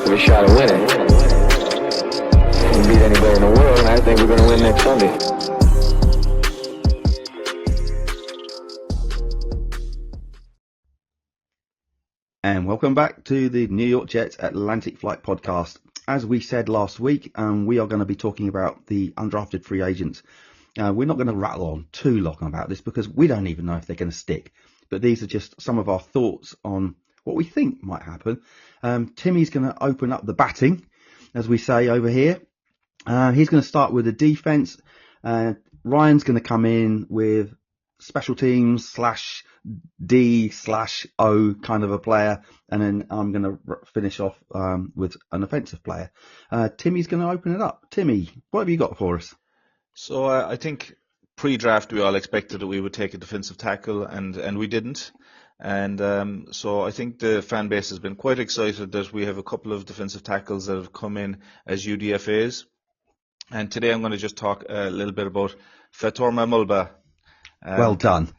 of a shot of winning. We can beat anybody in the world, and I think we're going to win next Sunday. And welcome back to the New York Jets Atlantic Flight Podcast. As we said last week, we are going to be talking about the undrafted free agents. We're not going to rattle on too long about this because we don't even know if they're going to stick. But these are just some of our thoughts on what we think might happen. Timmy's going to open up the batting, as we say over here. He's going to start with the defense. Ryan's going to come in with special teams /D/O kind of a player. And then I'm going to finish off with an offensive player. Timmy's going to open it up. Timmy, what have you got for us? So I think pre-draft we all expected that we would take a defensive tackle, and we didn't. And so I think the fan base has been quite excited that we have a couple of defensive tackles that have come in as UDFAs. And today I'm going to just talk a little bit about Fatorma Mulba. Well done.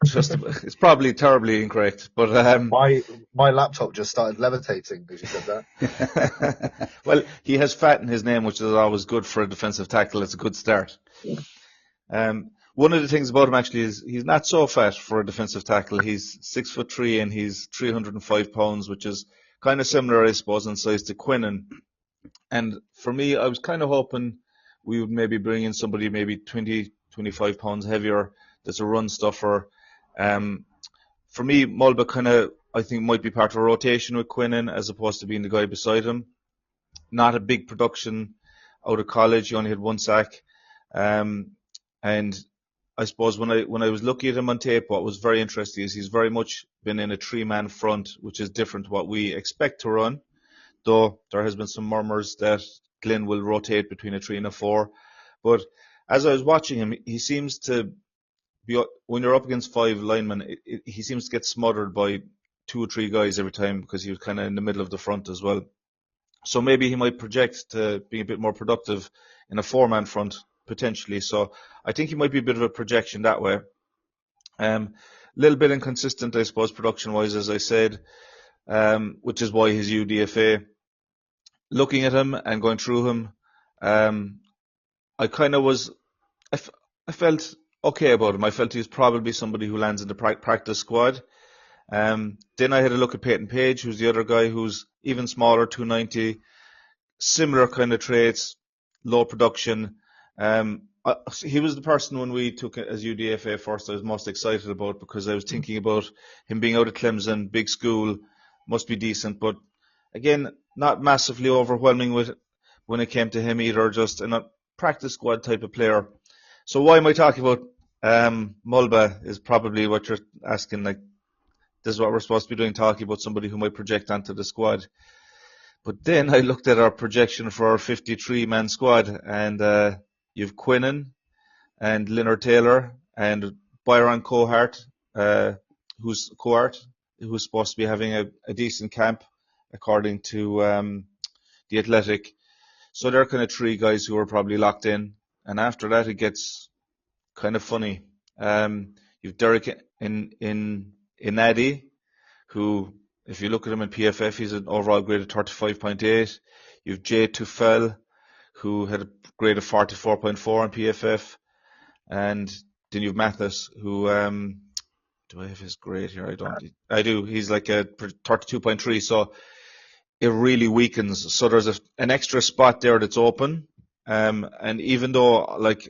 It's probably terribly incorrect, but my laptop just started levitating as you said that. Well, he has fat in his name, which is always good for a defensive tackle. It's a good start. One of the things about him actually is he's not so fat for a defensive tackle. He's 6'3" and he's 305 pounds, which is kind of similar, I suppose, in size to Quinnen. And for me, I was kind of hoping we would maybe bring in somebody maybe 20, 25 pounds heavier that's a run stuffer. For me, Mulba kind of, I think, might be part of a rotation with Quinnen as opposed to being the guy beside him. Not a big production out of college. He only had one sack. And I suppose when I was looking at him on tape, what was very interesting is he's very much been in a three-man front, which is different to what we expect to run, though there has been some murmurs that Glenn will rotate between a 3 and a 4. But as I was watching him, he seems to be, when you're up against 5 linemen, he seems to get smothered by 2 or 3 guys every time because he was kind of in the middle of the front as well. So maybe he might project to be a bit more productive in a 4-man front, potentially. So I think he might be a bit of a projection that way. Little bit inconsistent, I suppose, production-wise, as I said, which is why his UDFA. Looking at him and going through him, I kind of was, I felt okay about him. I felt he was probably somebody who lands in the practice squad. Then I had a look at Peyton Page, who's the other guy who's even smaller, 290, similar kind of traits, low production. He was the person when we took it as UDFA first I was most excited about because I was thinking about him being out of Clemson, big school, must be decent, but again, not massively overwhelming with when it came to him either, just a practice squad type of player. So why am I talking about Mulba is probably what you're asking, like, this is what we're supposed to be doing, talking about somebody who might project onto the squad. But then I looked at our projection for our 53-man squad, and you've Quinnen and Leonard Taylor and Byron Cohart, who's supposed to be having a decent camp, according to The Athletic. So they're kind of 3 guys who are probably locked in. And after that, it gets kind of funny. You've Derek Inadi, who, if you look at him in PFF, he's an overall grade of 35.8. You've Jay Tufel, who had a grade of 44.4 on PFF. And then you've Mathis, who, do I have his grade here? I do. He's like a 32.3. So it really weakens. So there's an extra spot there that's open. And even though, like,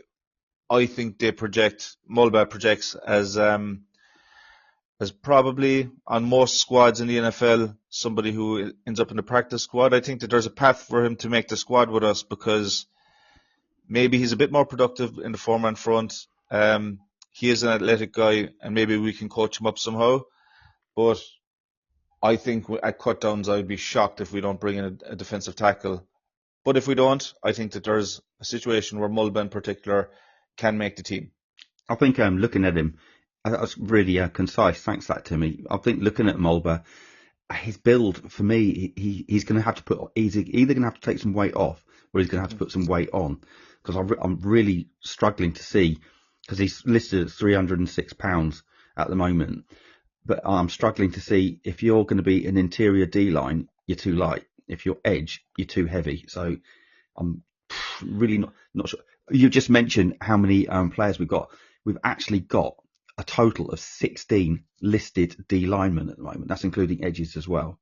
I think Mulba projects as probably on most squads in the NFL, somebody who ends up in the practice squad, I think that there's a path for him to make the squad with us because maybe he's a bit more productive in the 4-man front. He is an athletic guy, and maybe we can coach him up somehow. But I think at cutdowns, I'd be shocked if we don't bring in a defensive tackle. But if we don't, I think that there's a situation where Mulba in particular can make the team. I think looking at him, that's really concise. Thanks for that, Timmy. I think looking at Mulba, his build, for me, he's going to have to he's either going to have to take some weight off or he's going to have to put some weight on. Because I'm really struggling to see, because he's listed at 306 pounds at the moment. But I'm struggling to see if you're going to be an interior D-line you're too light. If you're edge, you're too heavy. So I'm really not sure. You just mentioned how many players we've got. We've actually got a total of 16 listed D linemen at the moment. That's including edges as well.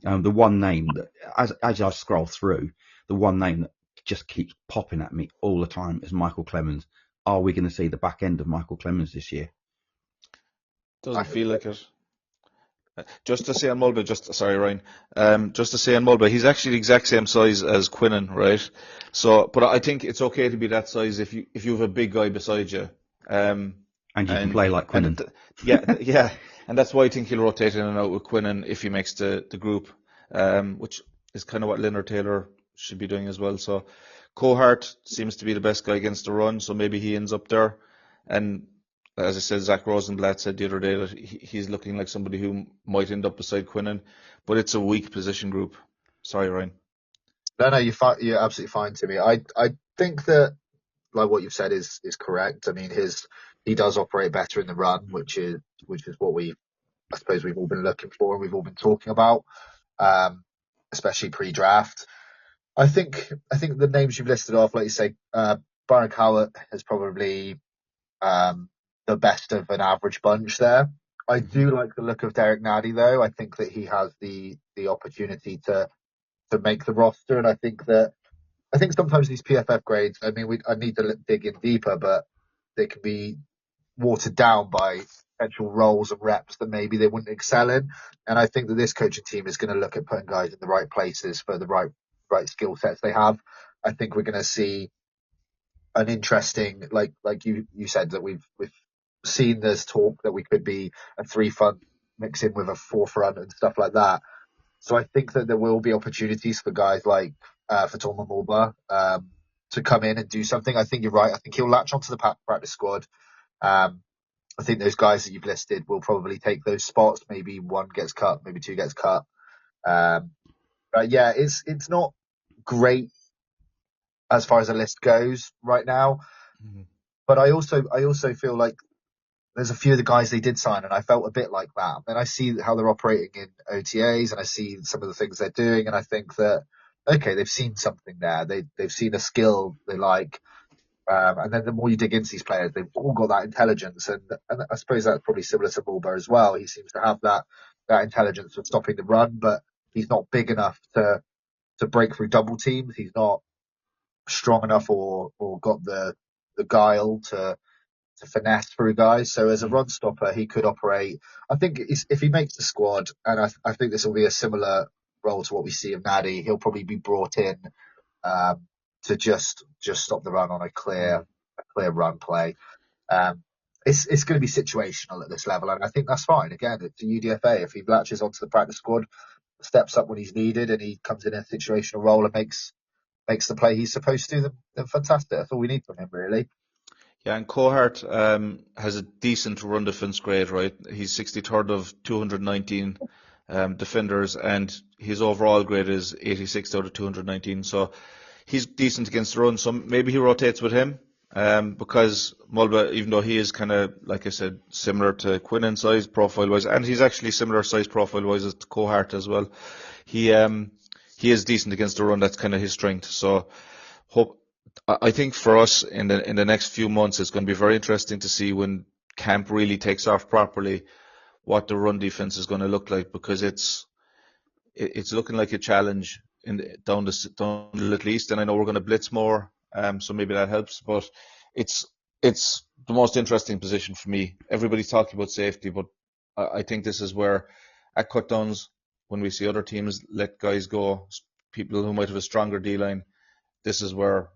The one name that, as I scroll through, the one name that just keeps popping at me all the time is Michael Clemens. Are we going to see the back end of Michael Clemens this year? Doesn't feel like it. Just to say on Mulba, sorry, Ryan. Just to say on Mulba, he's actually the exact same size as Quinnen, right? So, but I think it's okay to be that size if you have a big guy beside you. And you can play like Quinnen. Yeah, and that's why I think he'll rotate in and out with Quinnen if he makes the group, which is kind of what Leonard Taylor should be doing as well. So, Cohart seems to be the best guy against the run, so maybe he ends up there. And as I said, Zach Rosenblatt said the other day that he's looking like somebody who might end up beside Quinnen, but it's a weak position group. Sorry, Ryan. No, you're absolutely fine, Timmy. I think that like what you've said is correct. I mean, he does operate better in the run, which is what I suppose we've all been looking for and we've all been talking about, especially pre-draft. I think the names you've listed off, like you say, Byron Cowart is probably the best of an average bunch there. I do like the look of Derek Nady, though. I think that he has the opportunity to make the roster, and I think sometimes these PFF grades, I mean, I need to dig in deeper, but they can be watered down by potential roles and reps that maybe they wouldn't excel in. And I think that this coaching team is going to look at putting guys in the right places for the right skill sets they have. I think we're going to see an interesting, like you said, that we've seen there's talk that we could be a 3-front mix in with a 4-front and stuff like that. So I think that there will be opportunities for guys like Fatoma Mulba to come in and do something. I think you're right. I think he'll latch onto the practice squad. I think those guys that you've listed will probably take those spots. Maybe one gets cut, maybe two gets cut. But yeah, it's not great as far as the list goes right now. But I also feel like there's a few of the guys they did sign, and I felt a bit like that. And I see how they're operating in OTAs, and I see some of the things they're doing, and I think that, okay, they've seen something there. They've seen a skill they like. And then the more you dig into these players, they've all got that intelligence. And I suppose that's probably similar to Mulba as well. He seems to have that intelligence for stopping the run, but he's not big enough to break through double teams. He's not strong enough or got the guile to finesse through guys. So as a run stopper, he could operate. I think if he makes the squad, and I think this will be a similar role to what we see of Nady, he'll probably be brought in to just stop the run on a clear run play. It's going to be situational at this level, and I think that's fine. Again, it's a UDFA. If he latches onto the practice squad, steps up when he's needed, and he comes in a situational role and makes the play he's supposed to, then fantastic. That's all we need from him, really. Yeah, and Cohart has a decent run defense grade, right? He's 63rd of 219 defenders, and his overall grade is 86 out of 219. So he's decent against the run. So maybe he rotates with him because Mulba, even though he is kind of, like I said, similar to Quinn in size profile-wise, and he's actually similar size profile-wise as Cohart as well. He is decent against the run. That's kind of his strength. So I think for us in the next few months, it's going to be very interesting to see when camp really takes off properly what the run defense is going to look like, because it's looking like a challenge down the at least. And I know we're going to blitz more, so maybe that helps. But it's the most interesting position for me. Everybody's talking about safety, but I think this is where at cutdowns, when we see other teams let guys go, people who might have a stronger D line, this is where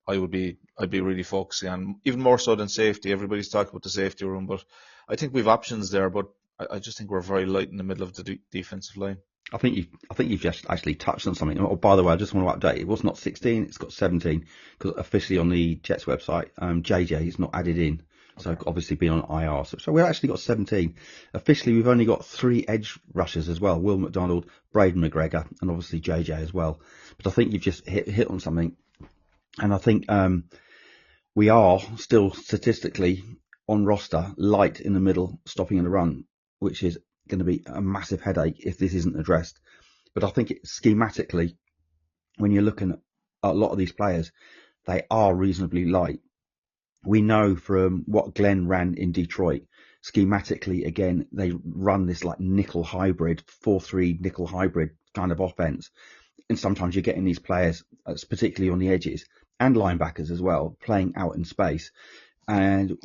I'd be really focusing on, even more so than safety. Everybody's talking about the safety room, but I think we've options there. But I just think we're very light in the middle of the defensive line. I think you've just actually touched on something. Oh, by the way, I just want to update. It was not 16; it's got 17 because officially on the Jets website, JJ is not added in. So obviously being on IR. So we've actually got 17. Officially, we've only got 3 edge rushers as well: Will McDonald, Braden McGregor, and obviously JJ as well. But I think you've just hit on something. And I think we are still statistically on roster light in the middle, stopping in the run, which is going to be a massive headache if this isn't addressed. But I think schematically, when you're looking at a lot of these players, they are reasonably light. We know from what Glenn ran in Detroit, schematically, again, they run this like nickel hybrid, 4-3 nickel hybrid kind of offense. And sometimes you're getting these players, particularly on the edges and linebackers as well, playing out in space. And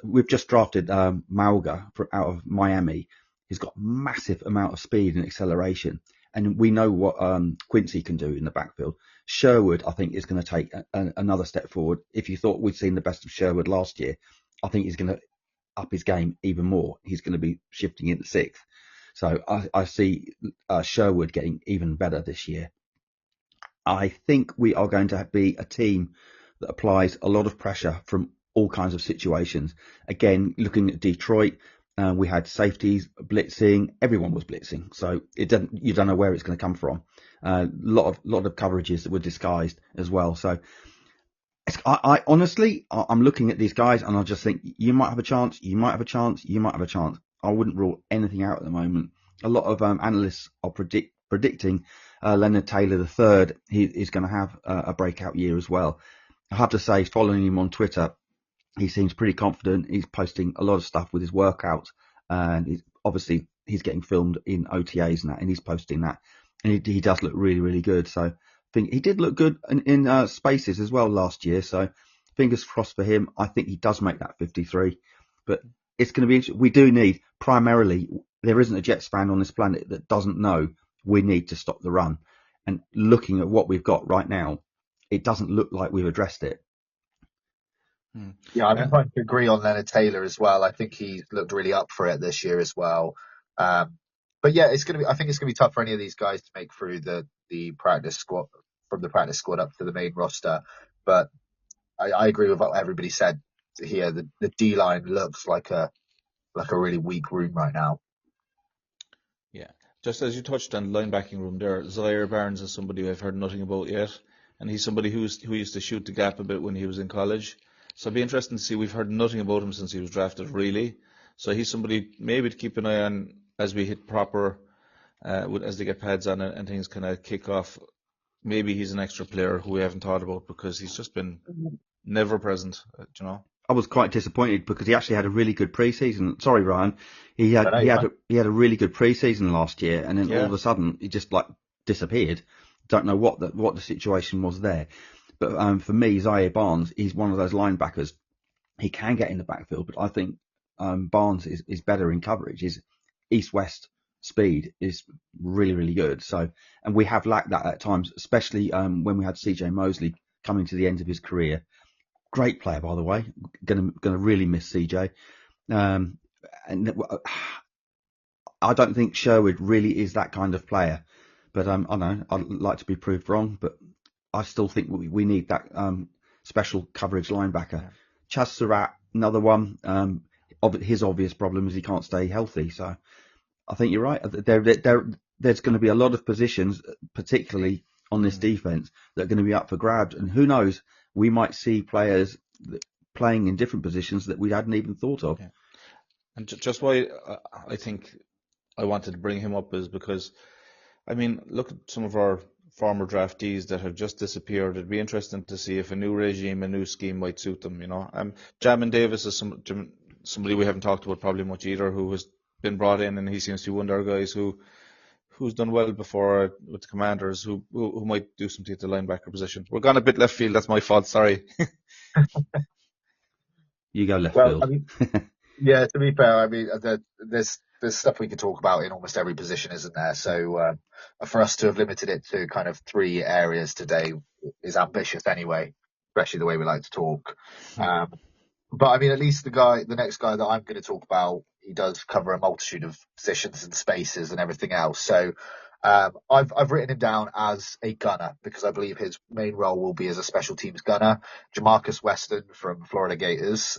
we've just drafted Mauga out of Miami. He's got massive amount of speed and acceleration. And we know what Quincy can do in the backfield. Sherwood, I think, is going to take another step forward. If you thought we'd seen the best of Sherwood last year, I think he's going to up his game even more. He's going to be shifting into sixth. So I see Sherwood getting even better this year. I think we are going to be a team that applies a lot of pressure from all kinds of situations. Again, looking at Detroit, we had safeties blitzing. Everyone was blitzing, so you don't know where it's going to come from. Lot of coverages that were disguised as well. So I honestly, I'm looking at these guys and I just think you might have a chance, you might have a chance, you might have a chance. I wouldn't rule anything out at the moment. A lot of analysts are predicting Leonard Taylor III is going to have a breakout year as well. I have to say, following him on Twitter, he seems pretty confident. He's posting a lot of stuff with his workouts, and he's getting filmed in OTAs and that, and he's posting that, and he does look really, really good. So I think he did look good in spaces as well last year. So fingers crossed for him. I think he does make that 53, but it's going to be interesting. We do need, primarily, there isn't a Jets fan on this planet that doesn't know we need to stop the run. And looking at what we've got right now, it doesn't look like we've addressed it. Yeah, I'm inclined to agree on Leonard Taylor as well. I think he's looked really up for it this year as well. But yeah, I think it's gonna be tough for any of these guys to make through the practice squad, from the practice squad up to the main roster. But I agree with what everybody said here. The D line looks like a really weak room right now. Yeah, just as you touched on linebacking room there, Zaire Barnes is somebody I've heard nothing about yet, and he's somebody who used to shoot the gap a bit when he was in college. So it'd be interesting to see. We've heard nothing about him since he was drafted, really. So he's somebody maybe to keep an eye on as we hit proper, as they get pads on and things kind of kick off. Maybe he's an extra player who we haven't thought about because he's just been never present, you know. I was quite disappointed because he actually had a really good preseason. Sorry, Ryan. He had a really good preseason last year, and then all of a sudden he just like disappeared. Don't know what the situation was there. But for me, Zaire Barnes, he's one of those linebackers. He can get in the backfield, but I think Barnes is better in coverage. His east-west speed is really, really good. So, and we have lacked that at times, especially when we had CJ Mosley coming to the end of his career. Great player, by the way. Gonna really miss CJ. And I don't think Sherwood really is that kind of player. But I know I'd like to be proved wrong, but I still think we need that special coverage linebacker. Yeah. Chaz Surratt, another one. His obvious problem is he can't stay healthy. So I think you're right. There's going to be a lot of positions, particularly on this defense, that are going to be up for grabs. And who knows, we might see players playing in different positions that we hadn't even thought of. Yeah. And just why I think I wanted to bring him up is because, I mean, look at some of our former draftees that have just disappeared. It'd be interesting to see if a new regime, a new scheme might suit them, you know. Jamin Davis is somebody we haven't talked about probably much either, who has been brought in, and he seems to be one of our guys who's done well before with the Commanders, who might do something at the linebacker position. We're gone a bit left field. That's my fault. Sorry. You go left field. I mean, yeah, to be fair, I mean, there's stuff we could talk about in almost every position, isn't there? So for us to have limited it to kind of 3 areas today is ambitious anyway, especially the way we like to talk. But I mean, at least the next guy that I'm going to talk about, he does cover a multitude of positions and spaces and everything else. So I've written him down as a gunner because I believe his main role will be as a special teams gunner. Jamarcus Weston from Florida Gators.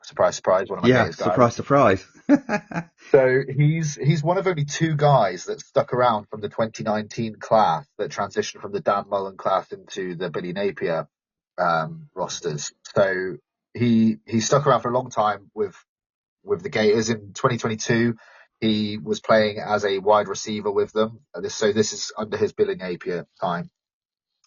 Surprise, surprise, one of my Gators guys. Surprise, surprise. So he's one of only 2 guys that stuck around from the 2019 class that transitioned from the Dan Mullen class into the Billy Napier rosters. So he stuck around for a long time with the Gators. In 2022, He was playing as a wide receiver with them. So this is under his Billy Napier time.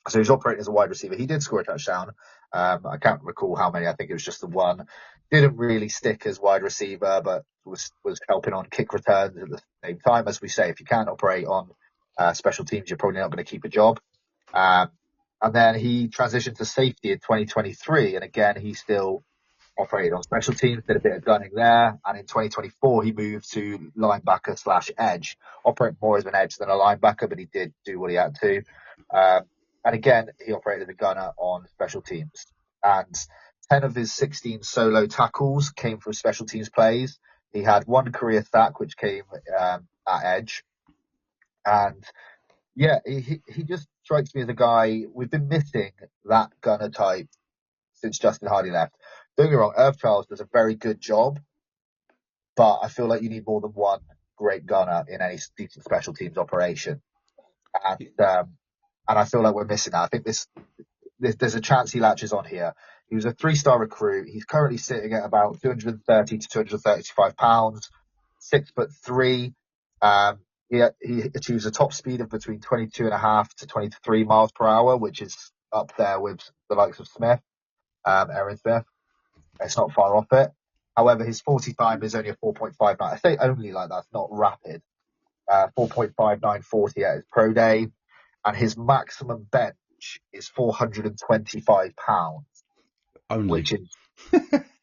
So he was operating as a wide receiver. He did score a touchdown. I can't recall how many. I think it was just the one. Didn't really stick as wide receiver, but was helping on kick returns at the same time. As we say, if you can't operate on special teams, you're probably not going to keep a job. And then he transitioned to safety in 2023, and again he still operated on special teams, did a bit of gunning there, and in 2024 he moved to linebacker slash edge, operating more as an edge than a linebacker, but he did do what he had to. And again, he operated as a gunner on special teams. And 10 of his 16 solo tackles came from special teams plays. He had one career sack, which came at edge. And yeah, he just strikes me as a guy, we've been missing that gunner type since Justin Hardy left. Don't get me wrong, Irv Charles does a very good job, but I feel like you need more than one great gunner in any decent special teams operation. And I feel like we're missing that. I think there's a chance he latches on here. He was a 3-star recruit. He's currently sitting at about 230 to 235 pounds, 6'3". He achieves a top speed of between 22.5 to 23 miles per hour, which is up there with the likes of Smith, Aaron Smith. It's not far off it. However, his 40 time is only a 4.59. I say only like that's not rapid. 4.5940 at his pro day, and his maximum bench is 425 pounds, Only.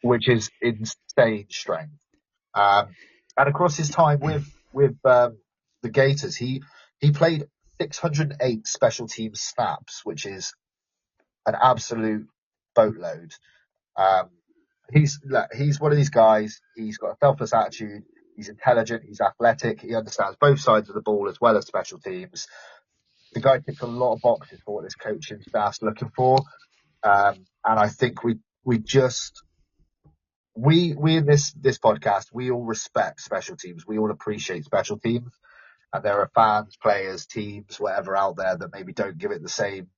which is insane strength. And across his time with the Gators, he played 608 special team snaps, which is an absolute boatload. He's one of these guys. He's got a selfless attitude. He's intelligent. He's athletic. He understands both sides of the ball as well as special teams. The guy ticks a lot of boxes for what this coaching staff's looking for. And I think we in this podcast, we all respect special teams. We all appreciate special teams. And there are fans, players, teams, whatever out there that maybe don't give it the same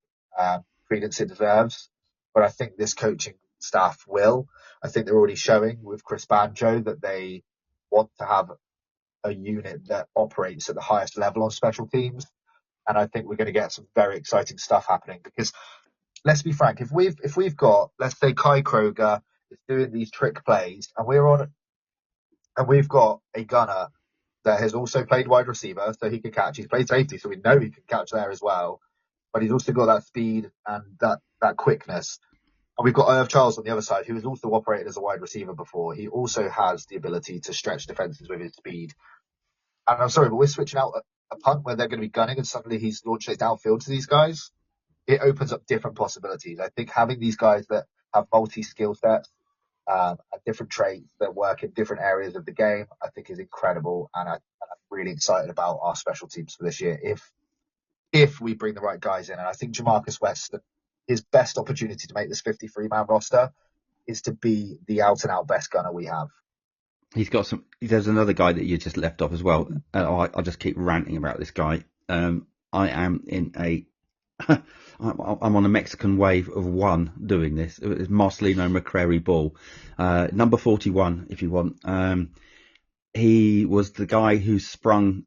credence it deserves. But I think this coaching staff will. I think they're already showing with Chris Banjo that they want to have a unit that operates at the highest level on special teams. And I think we're going to get some very exciting stuff happening because let's be frank, if we've got, let's say Kai Kroger is doing these trick plays and we've got a gunner that has also played wide receiver, so he can catch. He's played safety, so we know he can catch there as well. But he's also got that speed and that quickness. And we've got Irv Charles on the other side, who has also operated as a wide receiver before. He also has the ability to stretch defenses with his speed. And I'm sorry, but we're switching out a punt where they're going to be gunning and suddenly he's launching it downfield to these guys. It opens up different possibilities. I think having these guys that have multi-skill sets and different traits that work in different areas of the game, I think is incredible. And I'm really excited about our special teams for this year if we bring the right guys in. And I think Jamarcus West, his best opportunity to make this 53-man roster is to be the out-and-out best gunner we have. He's got some. There's another guy that you just left off as well. I'll just keep ranting about this guy. I am in a. I'm on a Mexican wave of one doing this. It's Marcelino McCrary Ball, number 41, if you want. He was the guy who sprung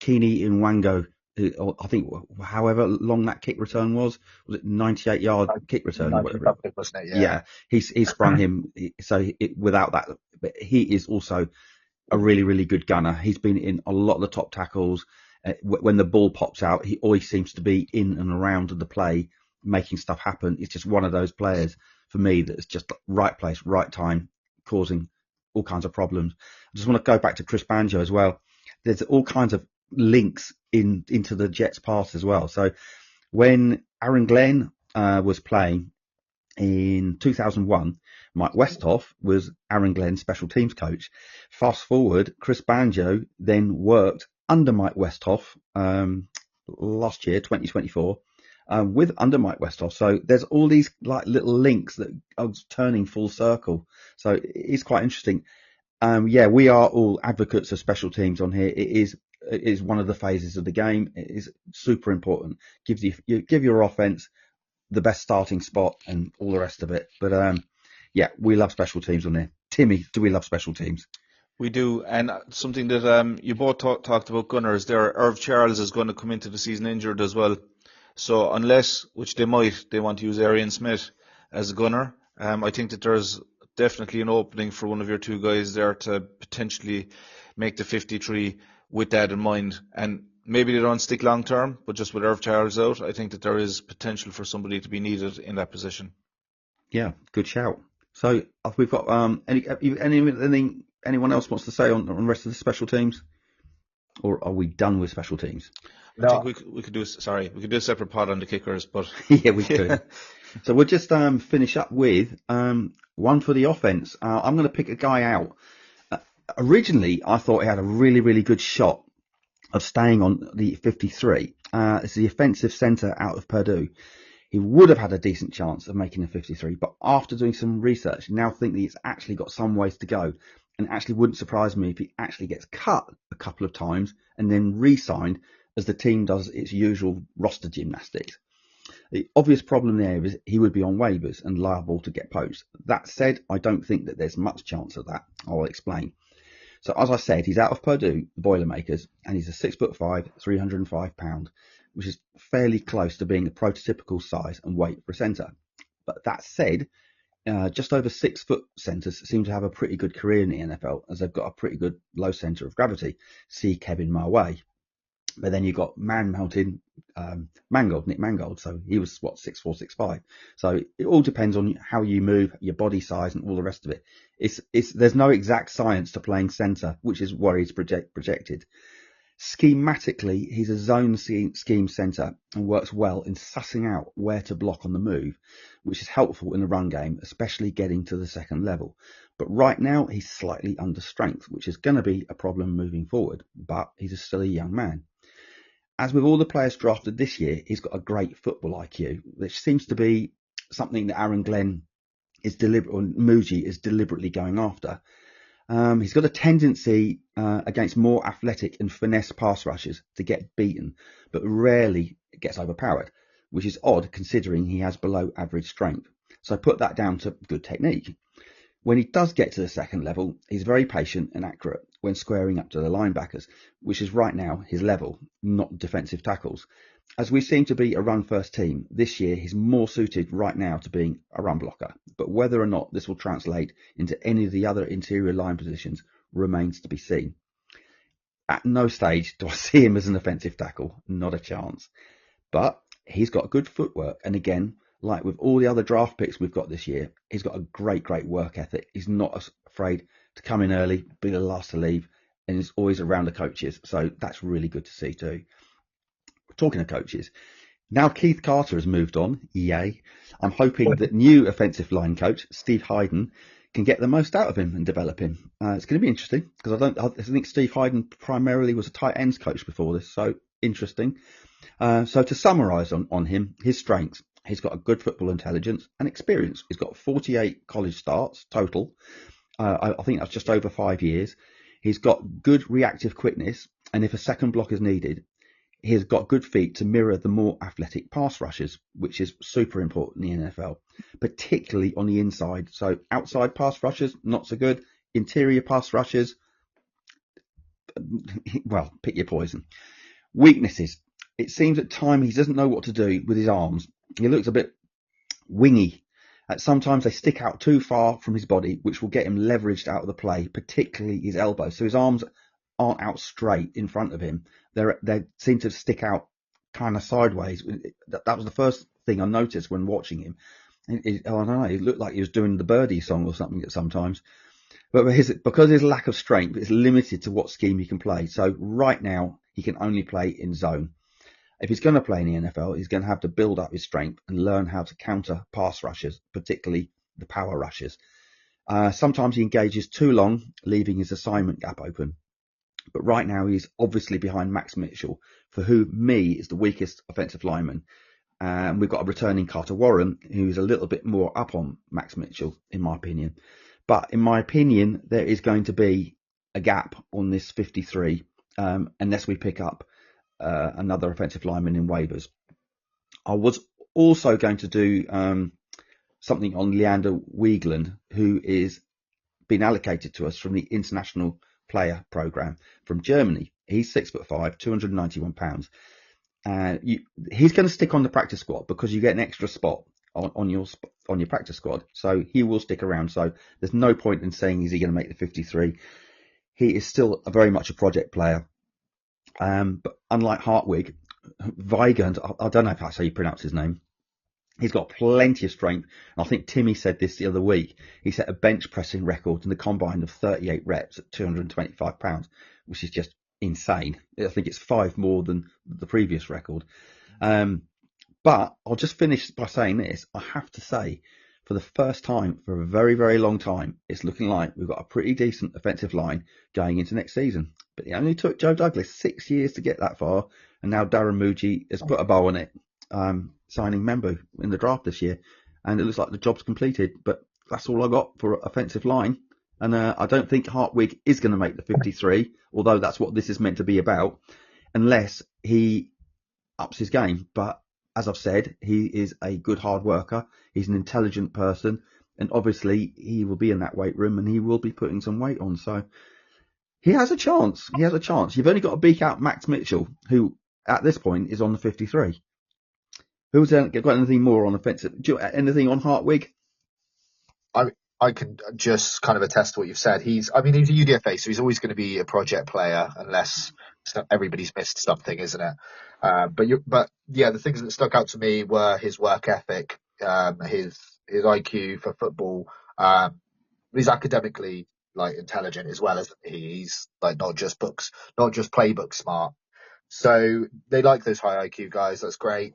Kini Nwango. I think however long that kick return was it 98-yard kick return or whatever? Wasn't it? Yeah, he sprung him. So without that, but he is also a really, really good gunner. He's been in a lot of the top tackles. When the ball pops out, he always seems to be in and around the play, making stuff happen. He's just one of those players for me that's just right place, right time, causing all kinds of problems. I just want to go back to Chris Banjo as well. There's all kinds of links into the Jets past as well. So when Aaron Glenn was playing in 2001, Mike Westhoff was Aaron Glenn's special teams coach. Fast forward, Chris Banjo then worked under Mike Westhoff last year, 2024, under Mike Westhoff. So there's all these like little links that are turning full circle. So it's quite interesting. We are all advocates of special teams on here. It is one of the phases of the game. It is super important. Give your offense the best starting spot and all the rest of it. But we love special teams on here. Timmy, do we love special teams? We do, and something that you both talked about gunners there. Irv Charles is going to come into the season injured as well. So unless, which they might, they want to use Arian Smith as a gunner, I think that there's definitely an opening for one of your two guys there to potentially make the 53 with that in mind. And maybe they don't stick long term, but just with Irv Charles out, I think that there is potential for somebody to be needed in that position. Yeah, good shout. So we've got anyone else wants to say on the rest of the special teams, or are we done with special teams? I think we could do a separate pod on the kickers, but Yeah, we could. So we'll just finish up with one for the offense. I'm going to pick a guy out. Originally, I thought he had a really, really good shot of staying on the 53. It's the offensive centre out of Purdue. He would have had a decent chance of making a 53, but after doing some research, now think that he's actually got some ways to go, and actually wouldn't surprise me if he actually gets cut a couple of times and then re-signed as the team does its usual roster gymnastics. The obvious problem there is he would be on waivers and liable to get poached. That said, I don't think that there's much chance of that. I'll explain. So as I said, he's out of Purdue, the Boilermakers, and he's a 6'5", 305 pound, which is fairly close to being a prototypical size and weight for a centre. But that said, just over 6 foot centres seem to have a pretty good career in the NFL, as they've got a pretty good low centre of gravity. See Kevin Marway. But then you've got Nick Mangold. So he was 6'4", 6'5". So it all depends on how you move, your body size, and all the rest of it. There's no exact science to playing centre, which is where he's projected. Schematically, he's a zone scheme centre and works well in sussing out where to block on the move, which is helpful in the run game, especially getting to the second level. But right now, he's slightly under strength, which is going to be a problem moving forward, but he's still a young man. As with all the players drafted this year, he's got a great football IQ, which seems to be something that Aaron Glenn Muji is deliberately going after. He's got a tendency against more athletic and finesse pass rushers to get beaten, but rarely gets overpowered, which is odd considering he has below average strength. So put that down to good technique. When he does get to the second level, he's very patient and accurate when squaring up to the linebackers, which is right now his level, not defensive tackles. As we seem to be a run-first team, this year he's more suited right now to being a run blocker. But whether or not this will translate into any of the other interior line positions remains to be seen. At no stage do I see him as an offensive tackle, not a chance. But he's got good footwork, and again, like with all the other draft picks we've got this year, he's got a great work ethic. He's not afraid to come in early, be the last to leave, and he's always around the coaches. So that's really good to see too. Talking of coaches, now Keith Carter has moved on. Yay. I'm hoping that new offensive line coach, Steve Hayden, can get the most out of him and develop him. It's going to be interesting because I think Steve Hayden primarily was a tight ends coach before this. So interesting. So to summarise on him, his strengths. He's got a good football intelligence and experience. He's got 48 college starts total. I think that's just over 5 years. He's got good reactive quickness, and if a second block is needed, he's got good feet to mirror the more athletic pass rushers, which is super important in the NFL, particularly on the inside. So outside pass rushers, not so good. Interior pass rushers, well, pick your poison. Weaknesses. It seems at times he doesn't know what to do with his arms. He looks a bit wingy. Sometimes they stick out too far from his body, which will get him leveraged out of the play, particularly his elbows. So his arms aren't out straight in front of him. They seem to stick out kind of sideways. That was the first thing I noticed when watching him. I don't know, he looked like he was doing the Birdie song or something sometimes. But because his lack of strength, it's limited to what scheme he can play. So right now, he can only play in zone. If he's going to play in the NFL, he's going to have to build up his strength and learn how to counter pass rushers, particularly the power rushers. Sometimes he engages too long, leaving his assignment gap open. But right now, he's obviously behind Max Mitchell, for who me is the weakest offensive lineman. And we've got a returning Carter Warren, who's a little bit more up on Max Mitchell, in my opinion. But in my opinion, there is going to be a gap on this 53 unless we pick up another offensive lineman in waivers. I was also going to do something on Leander Wiegland, who is been allocated to us from the international player program from Germany. He's 6'5", 291 pounds. He's going to stick on the practice squad because you get an extra spot on your practice squad. So he will stick around. So there's no point in saying, is he going to make the 53? He is still very much a project player. But unlike Hartwig, Weigand, I don't know if that's how you pronounce his name. He's got plenty of strength. And I think Timmy said this the other week. He set a bench pressing record in the combine of 38 reps at 225 pounds, which is just insane. I think it's 5 more than the previous record. But I'll just finish by saying this. I have to say, for the first time for a very, very long time, it's looking like we've got a pretty decent offensive line going into next season. But it only took Joe Douglas 6 years to get that far. And now Darren Muji has put a bow on it, signing Membu in the draft this year. And it looks like the job's completed. But that's all I got for offensive line. And I don't think Hartwig is going to make the 53, although that's what this is meant to be about, unless he ups his game. But as I've said, he is a good hard worker. He's an intelligent person. And obviously, he will be in that weight room and he will be putting some weight on. So he has a chance. He has a chance. You've only got to beat out Max Mitchell, who at this point is on the 53. Who's got anything more on offensive? Anything on Hartwig? I can just kind of attest to what you've said. He's a UDFA, so he's always going to be a project player unless everybody's missed something, isn't it? But the things that stuck out to me were his work ethic, his IQ for football. He's academically intelligent as well, isn't he? He's not just playbook smart. So they like those high IQ guys. That's great.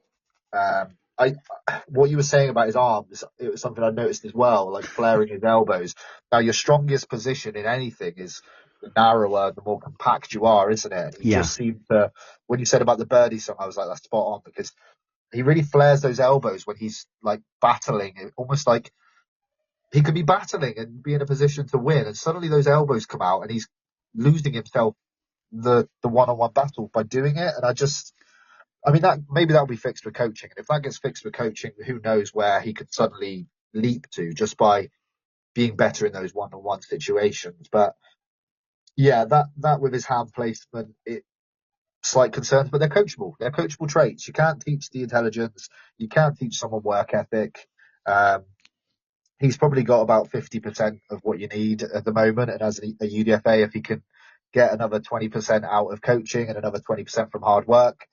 What you were saying about his arms, it was something I noticed as well, like flaring his elbows. Now, your strongest position in anything is the narrower, the more compact you are, isn't it? He just seemed to, when you said about the birdie song, I was like, that's spot on, because he really flares those elbows when he's battling, almost like he could be battling and be in a position to win, and suddenly those elbows come out and he's losing himself the one-on-one battle by doing it. And maybe that'll be fixed with coaching. And if that gets fixed with coaching, who knows where he could suddenly leap to just by being better in those one-on-one situations. But yeah, that with his hand placement, it's slight concerns, but they're coachable. They're coachable traits. You can't teach the intelligence. You can't teach someone work ethic. He's probably got about 50% of what you need at the moment. And as a UDFA, if he can get another 20% out of coaching and another 20% from hard work,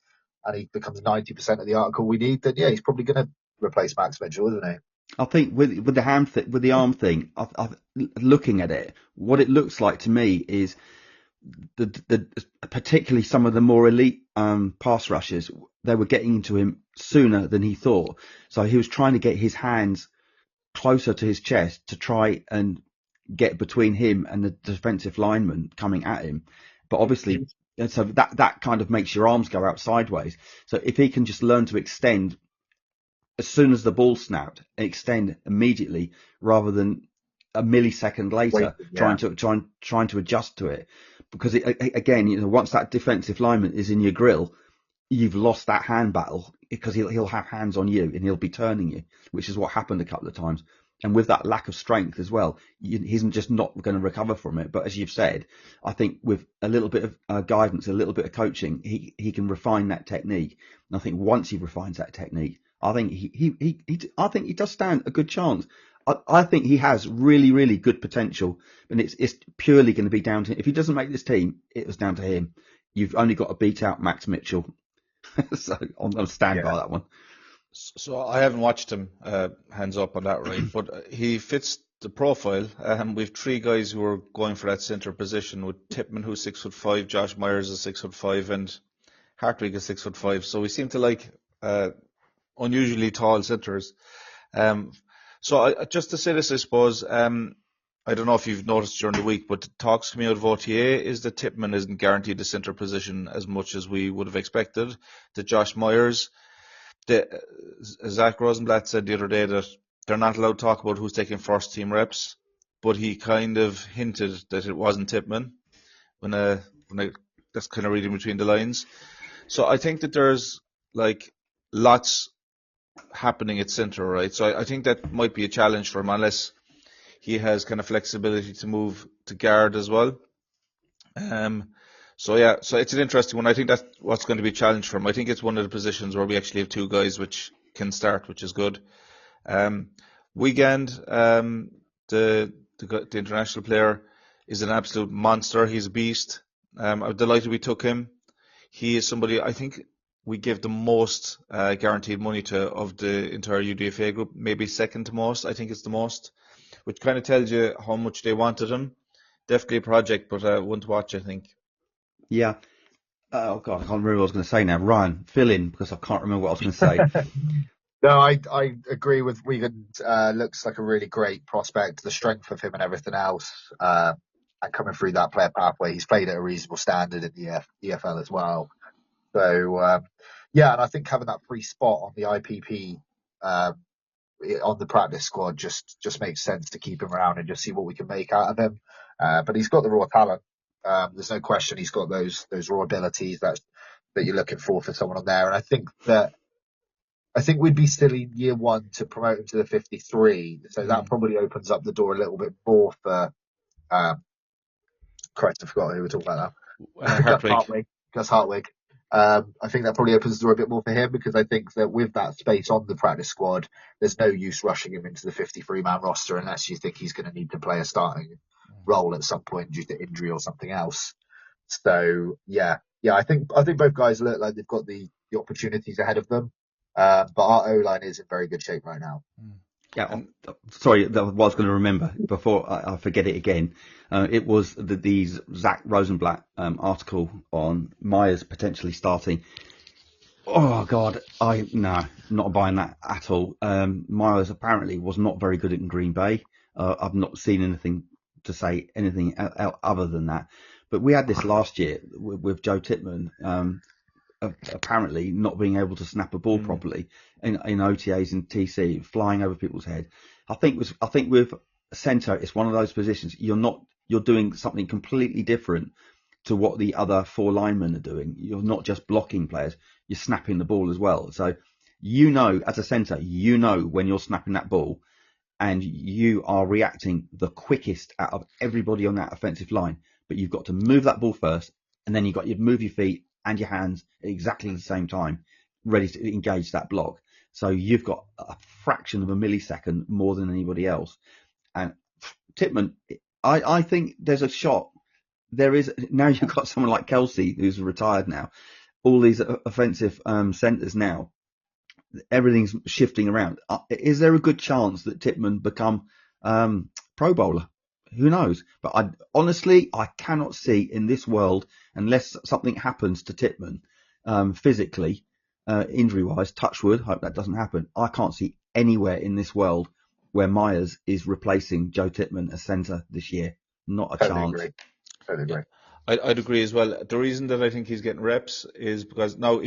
and he becomes 90% of the article we need, then yeah, he's probably going to replace Max Mitchell, isn't he? I think with the arm thing, looking at it, what it looks like to me is the particularly some of the more elite pass rushers, they were getting into him sooner than he thought. So he was trying to get his hands closer to his chest to try and get between him and the defensive lineman coming at him. But obviously, so that kind of makes your arms go out sideways. So if he can just learn to extend as soon as the ball snapped, extend immediately rather than a millisecond later, trying to adjust to it. Because again, once that defensive lineman is in your grill, you've lost that hand battle, because he'll have hands on you and he'll be turning you, which is what happened a couple of times. And with that lack of strength as well, he's just not going to recover from it. But as you've said, I think with a little bit of guidance, a little bit of coaching, he can refine that technique. And I think once he refines that technique, I think he does stand a good chance. I think he has really, really good potential, and it's purely going to be down to him. If he doesn't make this team, it was down to him. You've only got to beat out Max Mitchell. So I'll stand by that one. So I haven't watched him, hands up on that, right? But he fits the profile. We've 3 guys who are going for that centre position, with Tippmann, who's 6'5", Josh Myers is 6'5", and Hartwig is 6'5". So we seem to like unusually tall centres. So just to say this, I suppose, I don't know if you've noticed during the week, but the talks coming out of OTA is that Tippmann isn't guaranteed the centre position as much as we would have expected. That Josh Myers, Zach Rosenblatt said the other day that they're not allowed to talk about who's taking first team reps, but he kind of hinted that it wasn't Tippmann when that's kind of reading between the lines. So I think that there's lots happening at centre, right? So I think that might be a challenge for him, unless he has kind of flexibility to move to guard as well. So yeah, so it's an interesting one. I think that's what's going to be a challenge for him. I think it's one of the positions where we actually have two guys which can start, which is good. Weekend, the international player is an absolute monster. He's a beast. I'm delighted we took him. He is somebody I think we give the most guaranteed money to of the entire UDFA group, maybe second to most. I think it's the most, which kind of tells you how much they wanted him. Definitely a project, but one to watch, I think. Yeah. Oh God, I can't remember what I was going to say now. Ryan, fill in because I can't remember what I was going to say. No, I agree with Wigan. Looks like a really great prospect. The strength of him and everything else, and coming through that player pathway, he's played at a reasonable standard in the EFL as well. So yeah, and I think having that free spot on the IPP on the practice squad just makes sense to keep him around and just see what we can make out of him. But he's got the raw talent. There's no question he's got those raw abilities that you're looking for someone on there. And I think we'd be silly year one to promote him to the 53. So that probably opens up the door a little bit more for Christ, I forgot who we're talking about now. Gus Hartwig. I think that probably opens the door a bit more for him because I think that with that space on the practice squad, there's no use rushing him into the 53-man roster unless you think he's going to need to play a starting role at some point due to injury or something else. So yeah, I think both guys look like they've got the opportunities ahead of them. But our O-line is in very good shape right now. Yeah, sorry, that was what I was going to remember before I forget it again. It was the Zach Rosenblatt article on Myers potentially starting. Oh God, not buying that at all. Myers apparently was not very good in Green Bay. I've not seen anything to say anything other than that. But we had this last year with Joe Tippmann. Apparently not being able to snap a ball properly in OTAs and TC, flying over people's head. I think with centre, it's one of those positions you're doing something completely different to what the other four linemen are doing. You're not just blocking players, you're snapping the ball as well. So as a centre, when you're snapping that ball and you are reacting the quickest out of everybody on that offensive line, but you've got to move that ball first, and then you've got to move your feet and your hands at exactly the same time, ready to engage that block. So you've got a fraction of a millisecond more than anybody else. And Tippmann, I think there's a shot. There is now. You've got someone like Kelsey who's retired now. All these offensive centres now. Everything's shifting around. Is there a good chance that Tippmann become Pro Bowler? Who knows? But I cannot see in this world, unless something happens to Tippmann physically, injury-wise, touch wood, hope that doesn't happen. I can't see anywhere in this world where Myers is replacing Joe Tippmann as centre this year. Not a chance. Totally agree. I'd agree as well. The reason that I think he's getting reps is because now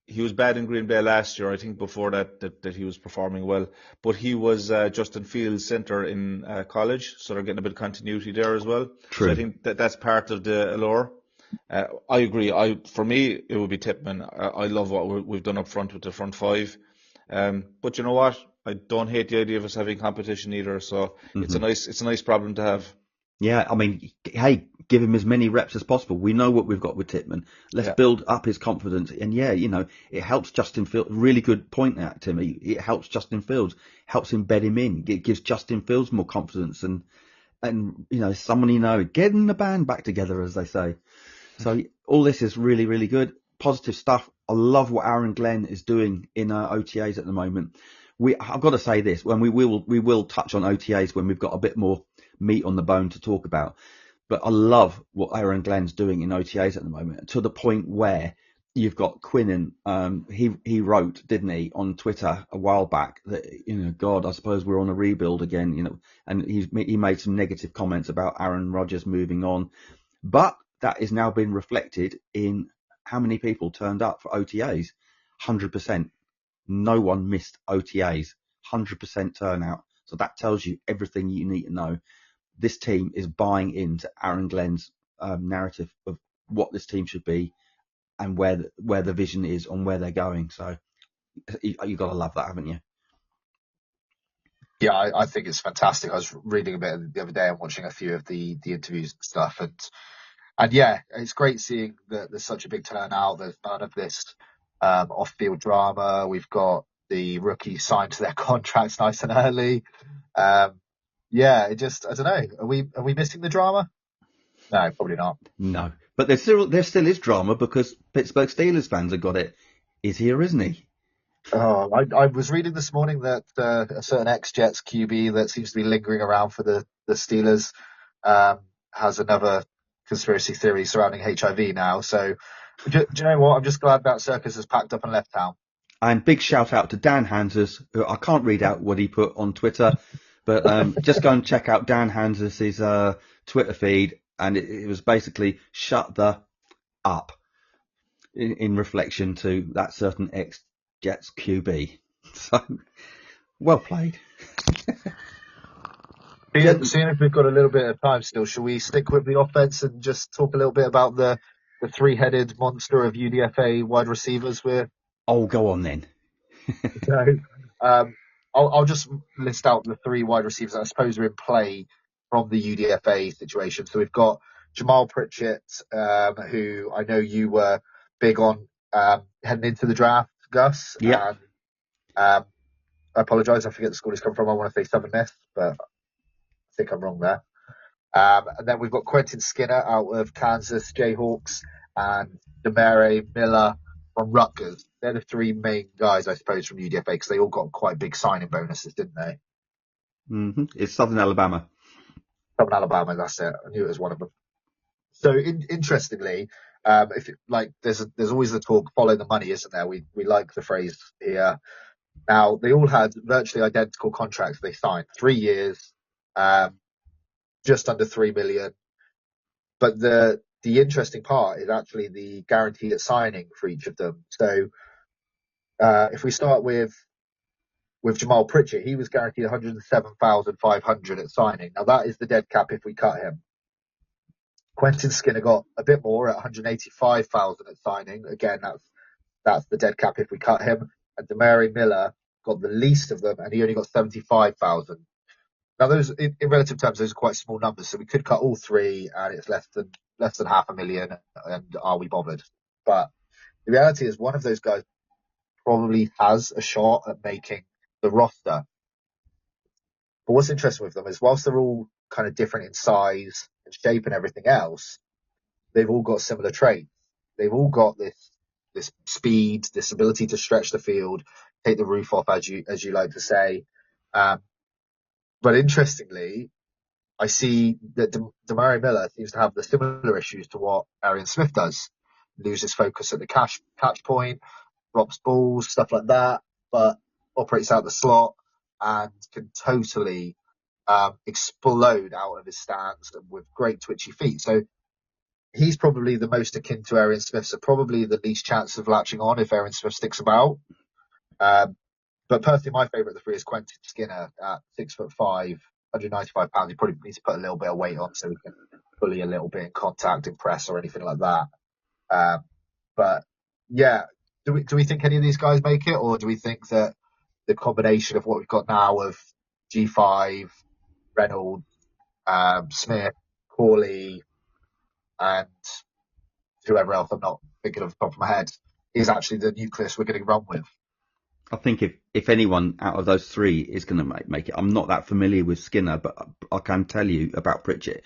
he was bad in Green Bay last year. I think before that he was performing well, but he was Justin Fields' centre in college, so they're getting a bit of continuity there as well. True. So I think that's part of the allure. I agree. For me, it would be Tippmann. I love what we've done up front with the front five. But you know what? I don't hate the idea of us having competition either. So it's a nice problem to have. Yeah, I mean, hey, give him as many reps as possible. We know what we've got with Tippmann. Let's build up his confidence. And it helps Justin Fields. Really good point there, Timmy. It helps Justin Fields, helps him bed him in. It gives Justin Fields more confidence and someone getting the band back together, as they say. So all this is really, really good. Positive stuff. I love what Aaron Glenn is doing in OTAs at the moment. I've got to say this, when we will touch on OTAs when we've got a bit more meat on the bone to talk about. But I love what Aaron Glenn's doing in OTAs at the moment, to the point where you've got Quinnen. He wrote, didn't he, on Twitter a while back that, God, I suppose we're on a rebuild again, and he made some negative comments about Aaron Rodgers moving on. But that is now been reflected in how many people turned up for OTAs. 100%. No one missed OTAs. 100% turnout. So that tells you everything you need to know. This team is buying into Aaron Glenn's narrative of what this team should be and where the vision is on where they're going. So you've got to love that, haven't you? Yeah, I think it's fantastic. I was reading a bit the other day and watching a few of the interviews and stuff, and yeah, it's great seeing that there's such a big turnout. There's none of this off-field drama. We've got the rookies signed to their contracts nice and early. Yeah, I don't know. Are we missing the drama? No, probably not. No, but there still is drama because Pittsburgh Steelers fans have got it. Is he or isn't he? Oh, I was reading this morning that a certain ex-Jets QB that seems to be lingering around for the Steelers has another conspiracy theory surrounding HIV now. So, do you know what? I'm just glad that circus has packed up and left town. And big shout out to Dan Hanses, who I can't read out what he put on Twitter, but just go and check out Dan Hanses' Twitter feed, and it was basically shut the up in reflection to that certain ex-Jets QB. So, well played. Seeing if we've got a little bit of time still, shall we stick with the offense and just talk a little bit about the three-headed monster of UDFA wide receivers? Oh, go on then. So, I'll just list out the three wide receivers that I suppose are in play from the UDFA situation. So we've got Jamal Pritchett, who I know you were big on heading into the draft, Gus. Yeah. And I apologise, I forget the school he's come from. I want to say Southern Miss, but I think I'm wrong there. And then we've got Quentin Skinner out of Kansas Jayhawks and Demare Miller from Rutgers. They're the three main guys, I suppose, from UDFA because they all got quite big signing bonuses, didn't they? Mm-hmm. It's Southern Alabama. Southern Alabama, that's it. I knew it was one of them. So interestingly, there's always the talk, follow the money, isn't there? We like the phrase here. Now they all had virtually identical contracts they signed, 3 years, just under $3 million. But the interesting part is actually the guarantee at signing for each of them. So if we start with Jamal Pritchett, he was guaranteed $107,500 at signing. Now that is the dead cap if we cut him. Quentin Skinner got a bit more at $185,000 at signing. Again, that's the dead cap if we cut him. And Demare Miller got the least of them, and he only got $75,000. Now, those in relative terms, those are quite small numbers. So we could cut all three, and it's less than $500,000. And are we bothered? But the reality is, one of those guys probably has a shot at making the roster. But what's interesting with them is, whilst they're all kind of different in size and shape and everything else, they've all got similar traits. They've all got this speed, this ability to stretch the field, take the roof off, as you like to say. But interestingly, I see that Demare Miller seems to have the similar issues to what Arian Smith does. Loses focus at the catch point, drops balls, stuff like that, but operates out the slot and can totally explode out of his stance with great twitchy feet. So he's probably the most akin to Arian Smith, so probably the least chance of latching on if Arian Smith sticks about. But personally, my favourite of the three is Quentin Skinner at 6'5", 195 pounds. He probably needs to put a little bit of weight on so he can bully a little bit in contact, in press, or anything like that. But yeah, do we think any of these guys make it, or do we think that the combination of what we've got now of G5, Reynolds, Smith, Corley, and whoever else I'm not thinking of the top of my head is actually the nucleus we're going to run with? I think if anyone out of those three is going to make it, I'm not that familiar with Skinner, but I can tell you about Pritchett.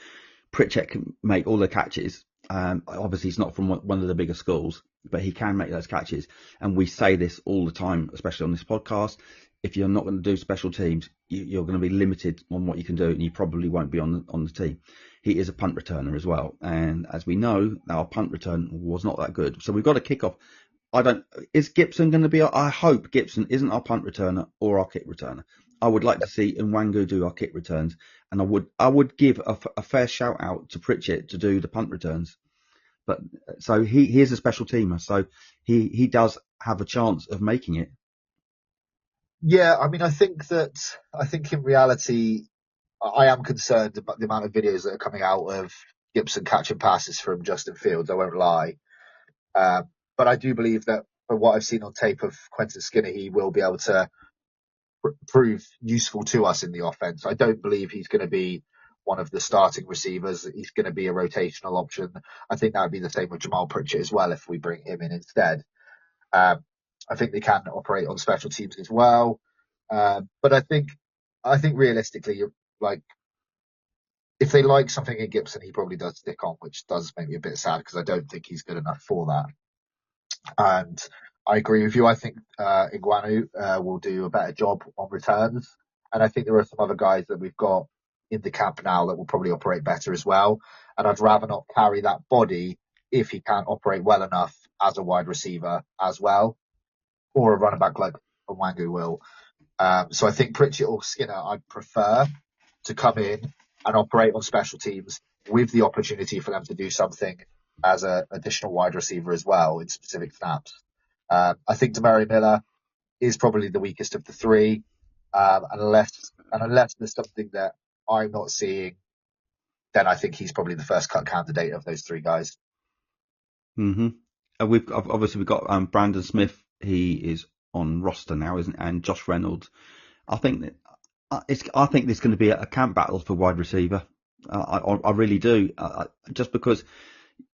Pritchett can make all the catches. Obviously, he's not from one of the bigger schools, but he can make those catches. And we say this all the time, especially on this podcast. If you're not going to do special teams, you're going to be limited on what you can do, and you probably won't be on the team. He is a punt returner as well. And as we know, our punt return was not that good. So we've got a kickoff. Is Gibson going to be? I hope Gibson isn't our punt returner or our kick returner. I would like to see Nwangu do our kick returns, and I would give a fair shout out to Pritchett to do the punt returns. But so he is a special teamer, so he does have a chance of making it. Yeah, I mean, I think in reality, I am concerned about the amount of videos that are coming out of Gibson catching passes from Justin Fields. I won't lie. But I do believe that from what I've seen on tape of Quentin Skinner, he will be able to prove useful to us in the offense. I don't believe he's going to be one of the starting receivers. He's going to be a rotational option. I think that would be the same with Jamal Pritchett as well if we bring him in instead. I think they can operate on special teams as well. But I think realistically, like, if they like something in Gibson, he probably does stick on, which does make me a bit sad because I don't think he's good enough for that. And I agree with you. I think Iguanu will do a better job on returns. And I think there are some other guys that we've got in the camp now that will probably operate better as well. And I'd rather not carry that body if he can't operate well enough as a wide receiver as well, or a running back like Wangu will. So I think Pritchett or Skinner, I'd prefer to come in and operate on special teams with the opportunity for them to do something as an additional wide receiver as well in specific snaps. I think Damari Miller is probably the weakest of the three, unless there's something that I'm not seeing, then I think he's probably the first cut candidate of those three guys. Mm-hmm. We've got Brandon Smith. He is on roster now, isn't? And Josh Reynolds. I think there's going to be a camp battle for wide receiver. I really do. Just because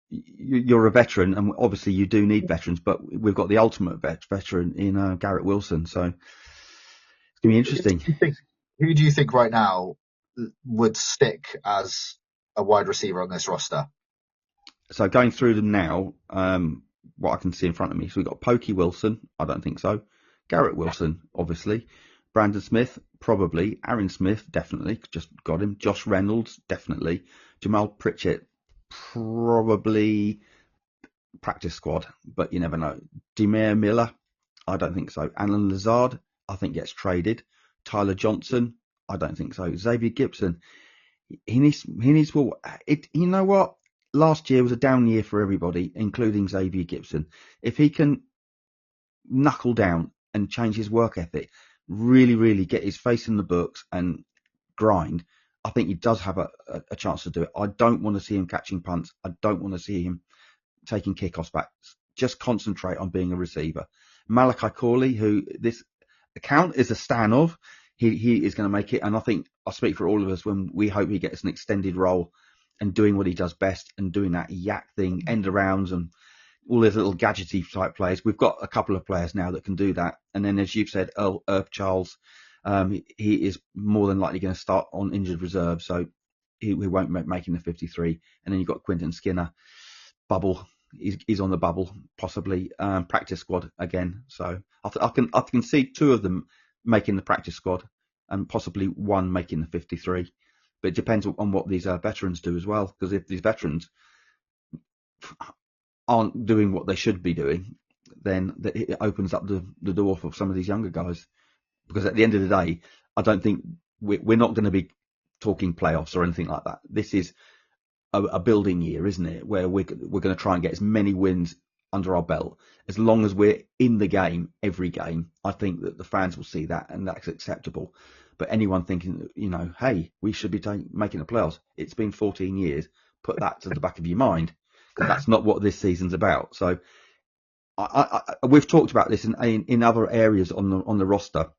you're a veteran, and obviously you do need veterans, but we've got the ultimate veteran in Garrett Wilson, so it's going to be interesting. Who do you think right now would stick as a wide receiver on this roster? So going through them now, what I can see in front of me, so we've got Pokey Wilson, I don't think so. Garrett Wilson, obviously. Brandon Smith, probably. Aaron Smith, definitely, just got him. Josh Reynolds, definitely. Jamal Pritchett, probably practice squad, but you never know. Demare Miller, I don't think so. Alan Lazard, I think gets traded. Tyler Johnson, I don't think so. Xavier Gibson, he needs well. You know what? Last year was a down year for everybody, including Xavier Gibson. If he can knuckle down and change his work ethic, really, really get his face in the books and grind, I think he does have a chance to do it. I don't want to see him catching punts. I don't want to see him taking kickoffs back. Just concentrate on being a receiver. Malachi Corley, who this account is a stan of, he is going to make it. And I think I speak for all of us when we hope he gets an extended role and doing what he does best and doing that yak thing, end arounds and all those little gadgety type plays. We've got a couple of players now that can do that. And then, as you've said, Irv Charles, he is more than likely going to start on injured reserve, so he won't make making the 53. And then you've got Quinton Skinner, bubble. He's on the bubble, possibly practice squad again. So I can see two of them making the practice squad and possibly one making the 53. But it depends on what these veterans do as well, because if these veterans aren't doing what they should be doing, then it opens up the door for some of these younger guys. Because at the end of the day, I don't think we're not going to be talking playoffs or anything like that. This is a building year, isn't it? Where we're going to try and get as many wins under our belt. As long as we're in the game every game, I think that the fans will see that and that's acceptable. But anyone thinking, hey, we should be making the playoffs. It's been 14 years. Put that to the back of your mind, because that's not what this season's about. So we've talked about this in other areas on the roster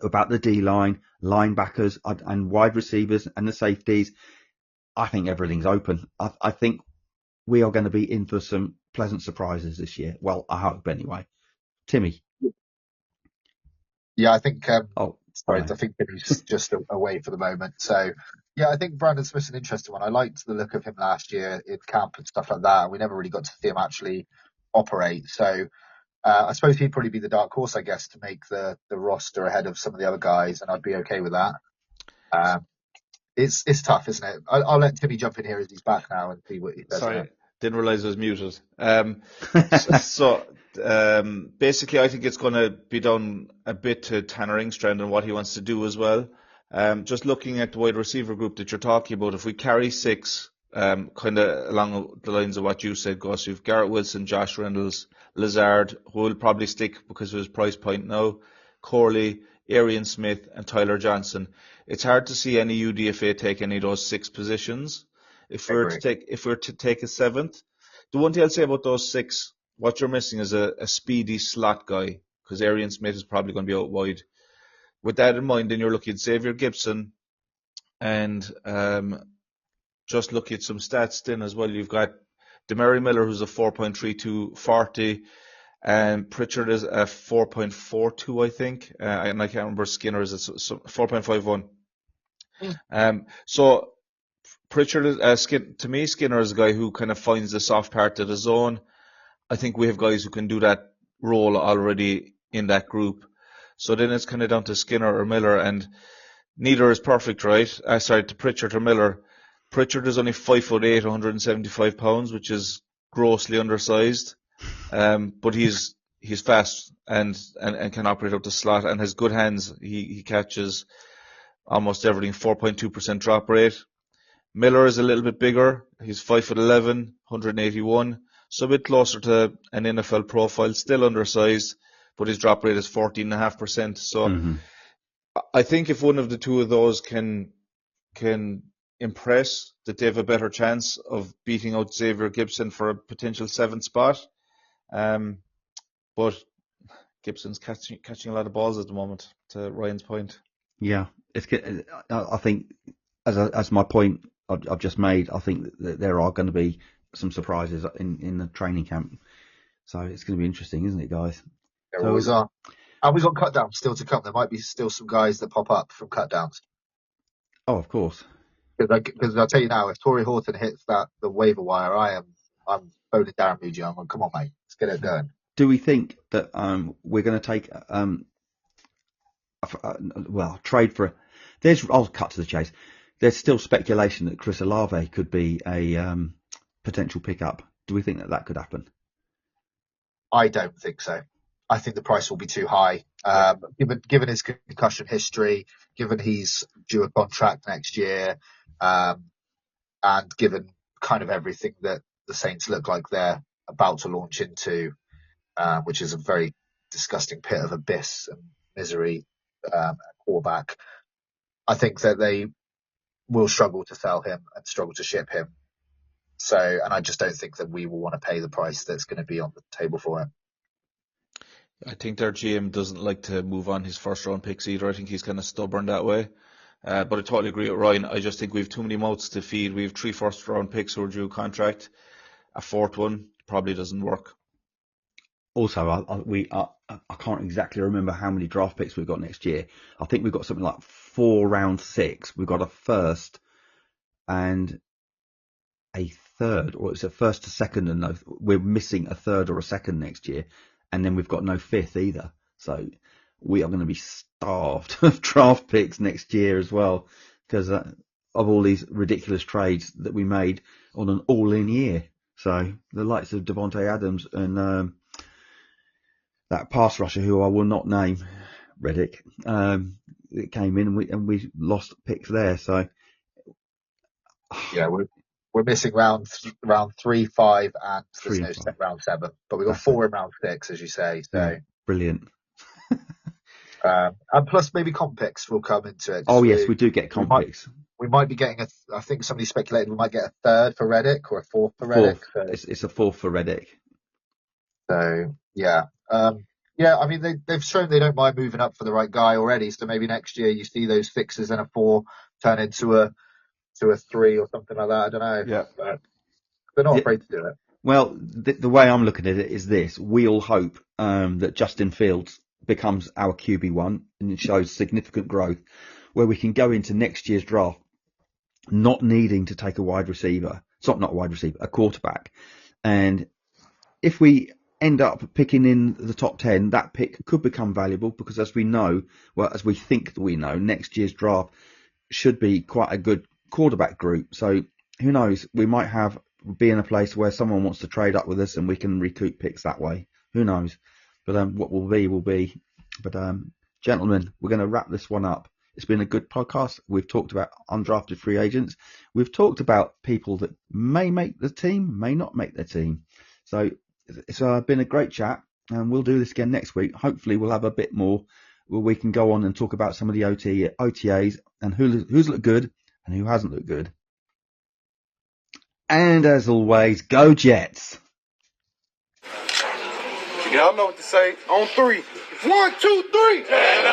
about the D-line, linebackers, and wide receivers and the safeties. I think everything's open. I think we are going to be in for some pleasant surprises this year. Well, I hope anyway. Timmy. Yeah, I think. Sorry, I think Timmy's just away for the moment. So, yeah, I think Brandon Smith's an interesting one. I liked the look of him last year in camp and stuff like that. We never really got to see him actually operate. So, I suppose he'd probably be the dark horse, I guess, to make the roster ahead of some of the other guys, and I'd be okay with that. It's tough, isn't it? I'll let Timmy jump in here as he's back now and see what he says. Sorry, didn't realise I was muted. Basically, I think it's going to be done a bit to Tanner Engstrand and what he wants to do as well. Just looking at the wide receiver group that you're talking about, if we carry six, kind of along the lines of what you said, Gus, you've Garrett Wilson, Josh Reynolds, Lazard, who will probably stick because of his price point now, Corley, Arian Smith, and Tyler Johnson. It's hard to see any UDFA take any of those six positions. If we're to take a seventh, the one thing I'll say about those six, what you're missing is a speedy slot guy, because Arian Smith is probably going to be out wide. with that in mind, then you're looking at Xavier Gibson, and just looking at some stats then as well. You've got Demary Miller, who's a 4.32 40, and Pritchard is a 4.42, I think, and I can't remember Skinner's is 4.51. So Pritchard is, to me, Skinner is a guy who kind of finds the soft part of the zone. I think we have guys who can do that role already in that group. So then it's kind of down to Skinner or Miller, and neither is perfect, right? To Pritchard or Miller. Pritchard is only 5'8", 175 pounds, which is grossly undersized. But he's fast and can operate up the slot and has good hands. He catches almost everything. 4.2% drop rate. Miller is a little bit bigger. He's 5'11", 181, so a bit closer to an NFL profile. Still undersized, but his drop rate is 14.5%. So I think if one of the two of those can impress, that they have a better chance of beating out Xavier Gibson for a potential 7th spot. But Gibson's catching a lot of balls at the moment, to Ryan's point. Yeah, it's good. I think, as my point I've just made, I think that there are going to be some surprises in the training camp. So it's going to be interesting, isn't it, guys? There always are. And we've got cut downs still to come. There might be still some guys that pop up from cut downs. Oh, of course. Because I'll tell you now, if Torrey Horton hits the waiver wire, I'm phoning Darren Moody. I'm like, come on, mate, let's get it going. Do we think that we're going to take trade for? I'll cut to the chase. There's still speculation that Chris Olave could be a potential pickup. Do we think that could happen? I don't think so. I think the price will be too high. Given his concussion history, given he's due a contract next year, and given kind of everything that the Saints look like they're about to launch into, which is a very disgusting pit of abyss and misery at quarterback, I think that they will struggle to sell him and struggle to ship him. So, and I just don't think that we will want to pay the price that's going to be on the table for him. I think their GM doesn't like to move on his first round picks either. I think he's kind of stubborn that way. But I totally agree with Ryan. I just think we have too many mouths to feed. We have 3 first round picks who are due contract. A 4th one probably doesn't work. Also, I can't exactly remember how many draft picks we've got next year. I think we've got something like 4 round 6. We've got a 1st and a 3rd, or it's a 1st to 2nd, and we're missing a 3rd or a 2nd next year, and then we've got no 5th either. So we are going to be starved of draft picks next year as well, because of all these ridiculous trades that we made on an all-in year. So the likes of Devontae Adams and that pass rusher who I will not name, Reddick, it came in and we lost picks there. So yeah, we're missing round 3, 5, and there's no round 7, but we've got 4 in round 6, as you say. So yeah, brilliant. And plus maybe comp picks will come into it. Oh yes, we do get comp picks. We might be getting I think somebody speculated we might get a 3rd for Reddick or a 4th for Reddick. So. It's a 4th for Reddick. So yeah. I mean they've shown they don't mind moving up for the right guy already. So maybe next year you see those fixes in a 4 turn into a 3 or something like that. I don't know. Yeah. But they're not afraid to do it. Well, the way I'm looking at it is this: we all hope that Justin Fields becomes our QB1 and it shows significant growth, where we can go into next year's draft not needing to take a wide receiver. It's not a wide receiver, a quarterback. And if we end up picking in the top 10, that pick could become valuable because, as we know, as we think that we know, next year's draft should be quite a good quarterback group. So who knows? We might be in a place where someone wants to trade up with us and we can recoup picks that way. Who knows? But what will be. But gentlemen, we're going to wrap this one up. It's been a good podcast. We've talked about undrafted free agents. We've talked about people that may make the team, may not make the team. So it's been a great chat, and we'll do this again next week. Hopefully we'll have a bit more where we can go on and talk about some of the OTAs and who's looked good and who hasn't looked good. And as always, go Jets! Y'all know what to say. On 3. 1, 2, 3. And